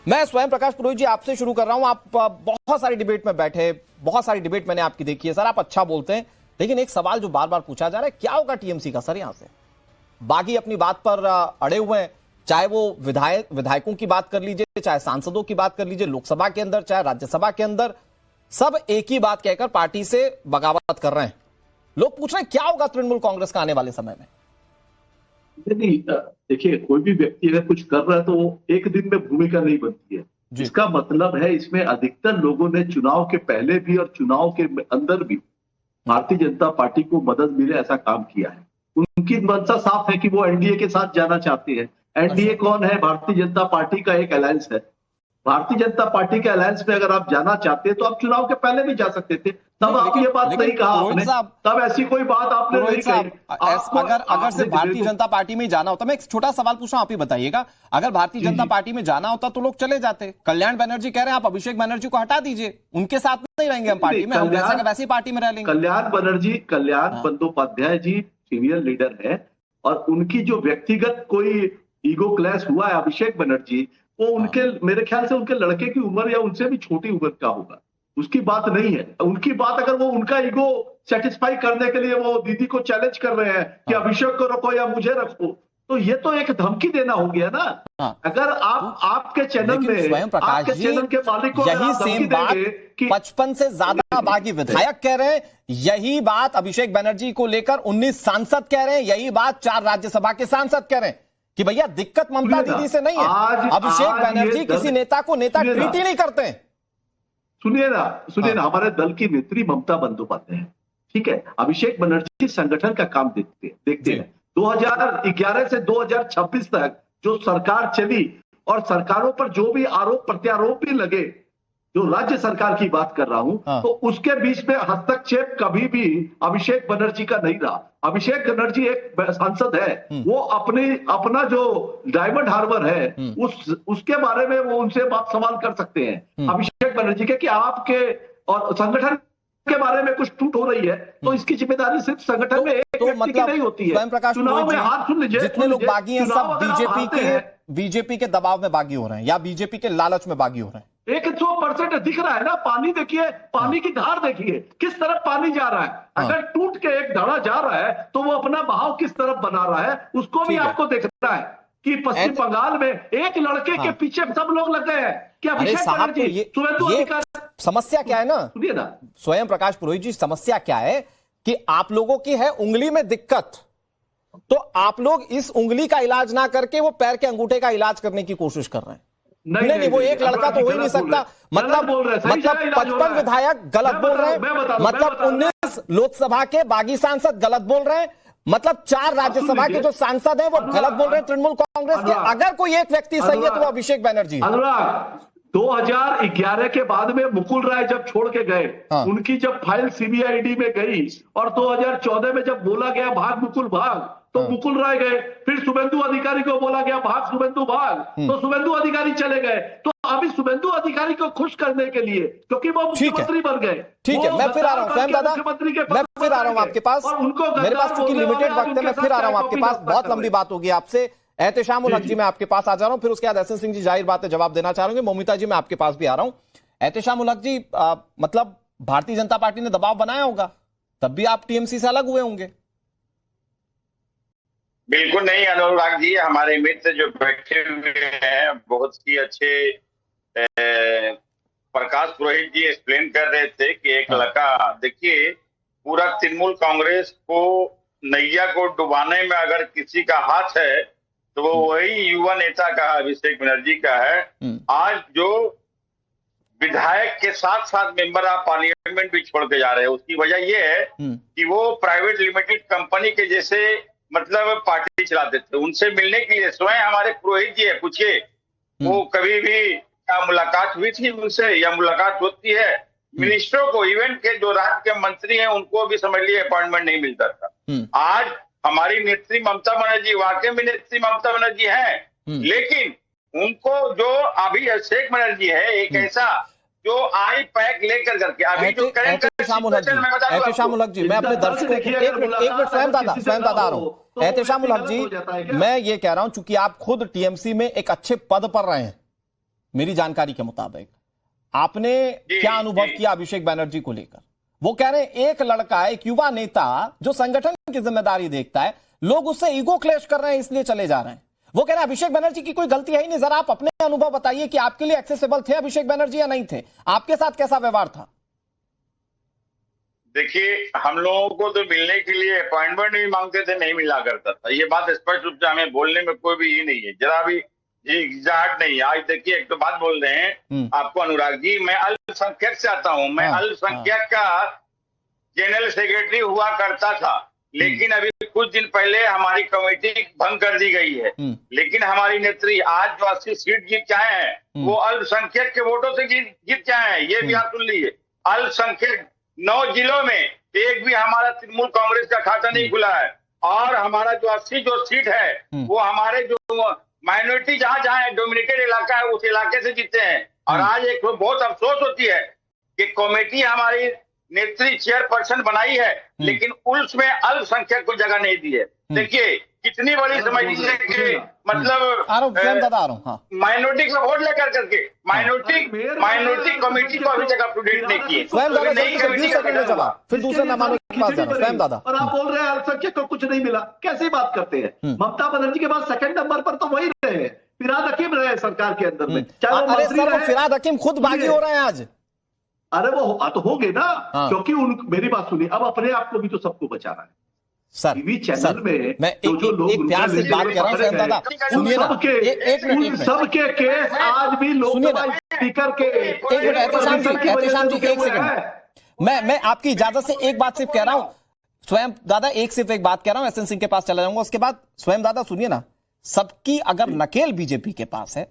मैं स्वयं प्रकाश पुरोहित जी आपसे शुरू कर रहा हूं। आप बहुत सारी डिबेट में बैठे, बहुत सारी डिबेट मैंने आपकी देखी है सर, आप अच्छा बोलते हैं, लेकिन एक सवाल जो बार बार पूछा जा रहा है, क्या होगा टीएमसी का सर? यहां से बागी अपनी बात पर अड़े हुए हैं, चाहे वो विधायकों की बात कर लीजिए, चाहे सांसदों की बात कर लीजिए, लोकसभा के अंदर चाहे राज्यसभा के अंदर, सब एक ही बात कहकर पार्टी से बगावत कर रहे हैं। लोग पूछ रहे हैं क्या होगा तृणमूल कांग्रेस का आने वाले समय में? नहीं, देखिए, कोई भी व्यक्ति अगर कुछ कर रहा है तो वो एक दिन में भूमिका नहीं बनती है। इसका मतलब है इसमें अधिकतर लोगों ने चुनाव के पहले भी और चुनाव के अंदर भी भारतीय जनता पार्टी को मदद मिले ऐसा काम किया है। उनकी मंशा साफ है कि वो एनडीए के साथ जाना चाहते हैं। एनडीए कौन है? भारतीय जनता पार्टी का एक अलायंस है। भारतीय जनता पार्टी के अलायंस में अगर आप जाना चाहते हैं तो आप चुनाव के पहले भी जा सकते थे। तब आप ये बात नहीं कहा आपने, तब ऐसी कोई बात आपने नहीं कही। अगर सिर्फ भारतीय जनता पार्टी में जाना होता, मैं एक छोटा सवाल पूछ रहा हूं, आप ही बताइएगा, अगर भारतीय जनता पार्टी में जाना होता तो लोग चले जाते। कल्याण बनर्जी कह रहे हैं आप अभिषेक बनर्जी को हटा दीजिए, उनके साथ नहीं रहेंगे हम पार्टी में, हम वैसे पार्टी में रह लेंगे। कल्याण बंदोपाध्याय जी सीनियर लीडर है और उनकी जो व्यक्तिगत कोई ईगो क्लैश हुआ है अभिषेक बनर्जी, वो उनके, मेरे ख्याल से उनके लड़के की उम्र या उनसे भी छोटी उम्र का होगा, उसकी बात नहीं है। उनकी बात अगर वो उनका ईगो सेटिस्फाई करने के लिए वो दीदी को चैलेंज कर रहे हैं कि अभिषेक को रखो या मुझे रखो, तो ये तो एक धमकी देना हो गया ना। अगर आपके चैनल में स्वयं प्रकाश जी चैनल के मालिक को यही सेम बात 55 से ज्यादा बागी विधायक कह रहे हैं, यही बात अभिषेक बनर्जी को लेकर 19 सांसद कह रहे हैं, यही बात 4 राज्यसभा के सांसद कह रहे हैं कि भैया दिक्कत ममता दीदी से नहीं है। अभिषेक बनर्जी किसी नेता को नेता ट्रीट ही नहीं करते हैं। सुनिए ना, हमारे दल की नेत्री ममता बंदोपाध्याय है, ठीक है। अभिषेक बनर्जी संगठन का काम देखते हैं। 2011 से 2026 तक जो सरकार चली और सरकारों पर जो भी आरोप प्रत्यारोप भी लगे, जो राज्य सरकार की बात कर रहा हूं, तो उसके बीच में हस्तक्षेप कभी भी अभिषेक बनर्जी का नहीं रहा। अभिषेक बनर्जी एक सांसद है, वो अपना जो डायमंड हार्बर है उसके बारे में वो उनसे बात सवाल कर सकते हैं अभिषेक बनर्जी के, कि आपके और संगठन के बारे में कुछ टूट हो रही है तो इसकी जिम्मेदारी सिर्फ संगठन में एक व्यक्ति की नहीं होती है। चुनाव में हाथ सुन लीजिए, जितने लोग बागी हैं सब बीजेपी के दबाव में बागी हो रहे हैं या बीजेपी के लालच में बागी हो रहे हैं। 100% दिख रहा है ना। पानी देखिए, पानी की धार देखिए, किस तरफ पानी जा रहा है। अगर टूट के एक धारा जा रहा है तो वो अपना बहाव किस तरफ बना रहा है उसको भी आपको देखना है कि पश्चिम बंगाल में एक लड़के के पीछे सब लोग लग गए हैं कि अभिषेक बनर्जी। समस्या क्या है ना, सुनिए ना स्वयं प्रकाश पुरोहित जी, समस्या क्या है कि आप लोगों की है उंगली में दिक्कत, तो आप लोग इस उंगली का इलाज ना करके वो पैर के अंगूठे का इलाज करने की कोशिश कर रहे हैं। नहीं, वो एक लड़का तो हो ही नहीं सकता। मतलब 55 विधायक गलत बोल रहे हैं, मतलब 19 लोकसभा के बागी सांसद गलत बोल रहे हैं, मतलब 4 राज्यसभा के जो सांसद हैं वो गलत बोल रहे हैं तृणमूल कांग्रेस के। अगर कोई एक व्यक्ति सही है तो वो अभिषेक बनर्जी। 2011 के बाद में मुकुल राय जब छोड़ के गए, उनकी जब फाइल सीबीआईडी में गई और 2014 में जब बोला गया भाग मुकुल भाग, तो मुकुल राय गए। फिर शुभेंदु अधिकारी को बोला गया भाग शुभेंदु भाग, तो शुभेंदु अधिकारी चले गए। तो अभी शुभेंदु अधिकारी को खुश करने के लिए, क्योंकि वो मुख्यमंत्री बन गए। ठीक है, मैं फिर आ रहा हूं स्वयं दादा, मैं फिर आ रहा हूं आपके पास, मेरे पास चूंकि लिमिटेड वक्त है, मैं फिर आ रहा हूं आपके पास, बहुत लंबी बात होगी आपसे। एहतेशाम उल हक जी मैं आपके पास आ जा रहा हूं, फिर उसके बाद एहसन सिंह जी जाहिर बात है जवाब देना चाह रहे होंगे। मोमिता जी मैं आपके पास भी आ रहा हूं। एहतेशाम उल हक जी, मतलब भारतीय जनता पार्टी ने दबाव बनाया होगा, तब भी आप टीएमसी से अलग हुए होंगे। बिल्कुल नहीं अनुराग जी, हमारे मित्र जो बैठे हुए हैं बहुत ही अच्छे प्रकाश पुरोहित जी एक्सप्लेन कर रहे थे कि एक लड़का, देखिए पूरा तृणमूल कांग्रेस को नैया को डुबाने में अगर किसी का हाथ है तो वो वही युवा नेता का अभिषेक बनर्जी का है। आज जो विधायक के साथ साथ मेंबर ऑफ पार्लियामेंट भी छोड़ के जा रहे हैं, उसकी वजह ये है कि वो प्राइवेट लिमिटेड कंपनी के जैसे मतलब पार्टी चलाते थे। उनसे मिलने के लिए स्वयं हमारे पुरोहित जी है, पूछिए वो कभी भी क्या मुलाकात हुई थी उनसे या मुलाकात होती है? मिनिस्टरों को, इवेंट के जो राज्य के मंत्री हैं उनको भी समझ लिए अपॉइंटमेंट नहीं मिलता था। आज हमारी नेत्री ममता बनर्जी वाकई में नेत्री ममता बनर्जी है, लेकिन उनको जो अभी अभिषेक बनर्जी है एक ऐसा जो आई पैक लेकर करके अभी जो एहतेशाम उल हक जी, मैं अपने दर्शकों एक मिनट स्वयं दादा आ रहा हूं। एहतेशाम उल हक जी, मैं ये कह रहा हूं चूंकि आप खुद टीएमसी में एक अच्छे पद पर रहे हैं, मेरी जानकारी के मुताबिक आपने क्या अनुभव किया अभिषेक बनर्जी को लेकर? वो कह रहे हैं एक लड़का, एक युवा नेता जो संगठन की जिम्मेदारी देखता है, लोग उससे ईगो क्लैश कर रहे हैं इसलिए चले जा रहे हैं। वो कह रहे हैं अभिषेक बनर्जी की कोई गलती है ही नहीं। जरा आप अपने अनुभव बताइए कि आपके लिए एक्सेसिबल थे अभिषेक बनर्जी या नहीं थे? आपके साथ कैसा व्यवहार था? देखिए, हम लोगों को तो मिलने के लिए अपॉइंटमेंट भी मांगते थे, नहीं मिला करता था। ये बात स्पष्ट रूप से हमें बोलने में कोई भी ये नहीं है, जरा भी हिचकिचाहट नहीं है। आज देखिए, एक तो बात बोल रहे हैं आपको अनुराग जी, मैं अल्पसंख्यक से आता हूं, मैं अल्पसंख्यक का जनरल सेक्रेटरी हुआ करता था, लेकिन अभी कुछ दिन पहले हमारी कमेटी भंग कर दी गई है। लेकिन हमारी नेत्री आज जो 80 सीट जीत के आए हैं वो अल्पसंख्यक के वोटों से जीत के आए हैं। ये भी आप सुन लीजिए, अल्पसंख्यक 9 जिलों में एक भी हमारा तृणमूल कांग्रेस का खाता नहीं खुला है, और हमारा जो 80 जो सीट है वो हमारे जो माइनॉरिटी जहां डोमिनेटेड इलाका है उस इलाके से जीते हैं। और आज एक बहुत अफसोस होती है कि कमेटी हमारी नेत्री चेयरपर्सन बनाई है, लेकिन उसमें अल्पसंख्यक को जगह नहीं दी है। देखिए कितनी बड़ी समझ लीजिए कि मतलब माइनॉरिटी का वोट लेकर करके माइनॉरिटी कमेटी को अभी तक अप टू डेट नहीं किए। फिर दूसरे मेहमानों के पास जाना। स्वयं दादा, और आप बोल रहे हैं अल्पसंख्यक को कुछ नहीं मिला, कैसी बात करते हैं? ममता बनर्जी के बाद सेकंड नंबर पर तो वही रहे, फिराद हकीम रहे सरकार के अंदर में। अरे सर, फिराद हकीम खुद बागी हो रहे हैं आज। अरे वो तो हो गए ना, क्योंकि मेरी बात सुनिए, अब अपने आप को भी तो सबको बचाना है। सर टीवी चैनल में मैं जो लोग प्यार से बात कर रहा हूं दादा, सुनिए ना, सबके केस आज भी लोकसभा स्पीकर के। एहतेशाम जी एक सेकंड, मैं आपकी इजाजत से एक बात सिर्फ कह रहा हूं। स्वयं दादा सिर्फ एक बात कह रहा हूं, एसएन सिंह के पास चला जाऊंगा, उसके बाद स्वयं दादा सुनिए ना, सबकी अगर नकेल बीजेपी के पास है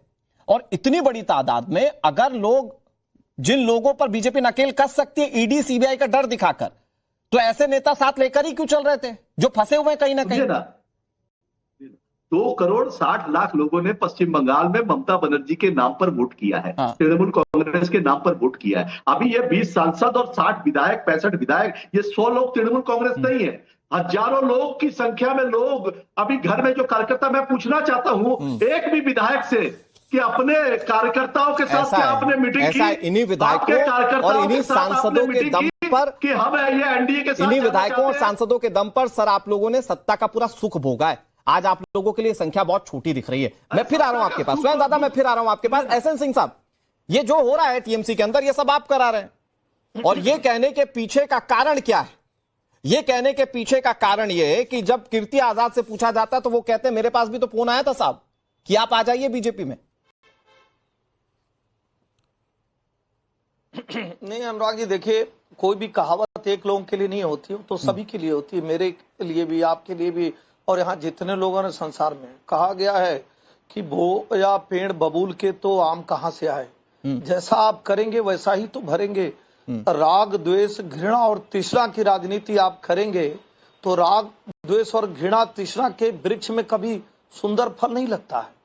और इतनी बड़ी तादाद में अगर लोग, जिन लोगों पर बीजेपी नकेल कस सकती है ईडी सीबीआई का डर दिखाकर, तो ऐसे नेता साथ लेकर ही क्यों चल रहे थे जो फंसे हुए हैं कहीं ना कहीं? 2,60,00,000 लोगों ने पश्चिम बंगाल में ममता बनर्जी के नाम पर वोट किया है, तृणमूल कांग्रेस के नाम पर वोट किया है। अभी ये 20 सांसद और 60 विधायक, 65 विधायक, ये 100 लोग तृणमूल कांग्रेस नहीं है, हजारों लोग की संख्या में लोग अभी घर में जो कार्यकर्ता। मैं पूछना चाहता हूं एक भी विधायक से कि अपने कार्यकर्ताओं के साथ क्या आपने मीटिंग की? इन्हीं विधायकों और इन्हीं सांसदों के दम पर कि हम ये एनडीए के साथ, इन्हीं विधायकों और सांसदों के दम पर सर आप लोगों ने सत्ता का पूरा सुख भोगा है। आज आप लोगों के लिए संख्या बहुत छोटी दिख रही है। मैं फिर आ रहा हूं आपके पास स्वयं दादा, मैं फिर आ रहा हूं आपके पास। एसएन सिंह साहब, ये जो हो रहा है टीएमसी के अंदर, ये सब आप करा रहे हैं, और ये कहने के पीछे का कारण क्या है? ये कहने के पीछे का कारण ये है कि जब कीर्ति आजाद से पूछा जाता है तो वो कहते हैं मेरे पास भी तो फोन आया था साहब कि आप आ जाइए बीजेपी में। नहीं अनुराग जी, देखिए कोई भी कहावत एक लोगों के लिए नहीं होती, तो सभी के लिए होती है, मेरे लिए भी, आपके लिए भी, और यहाँ जितने लोगों ने संसार में। कहा गया है कि भो या पेड़ बबूल के तो आम कहाँ से आए, जैसा आप करेंगे वैसा ही तो भरेंगे। राग द्वेष घृणा और तृष्णा की राजनीति आप करेंगे तो राग द्वेष और घृणा तृष्णा के वृक्ष में कभी सुंदर फल नहीं लगता है।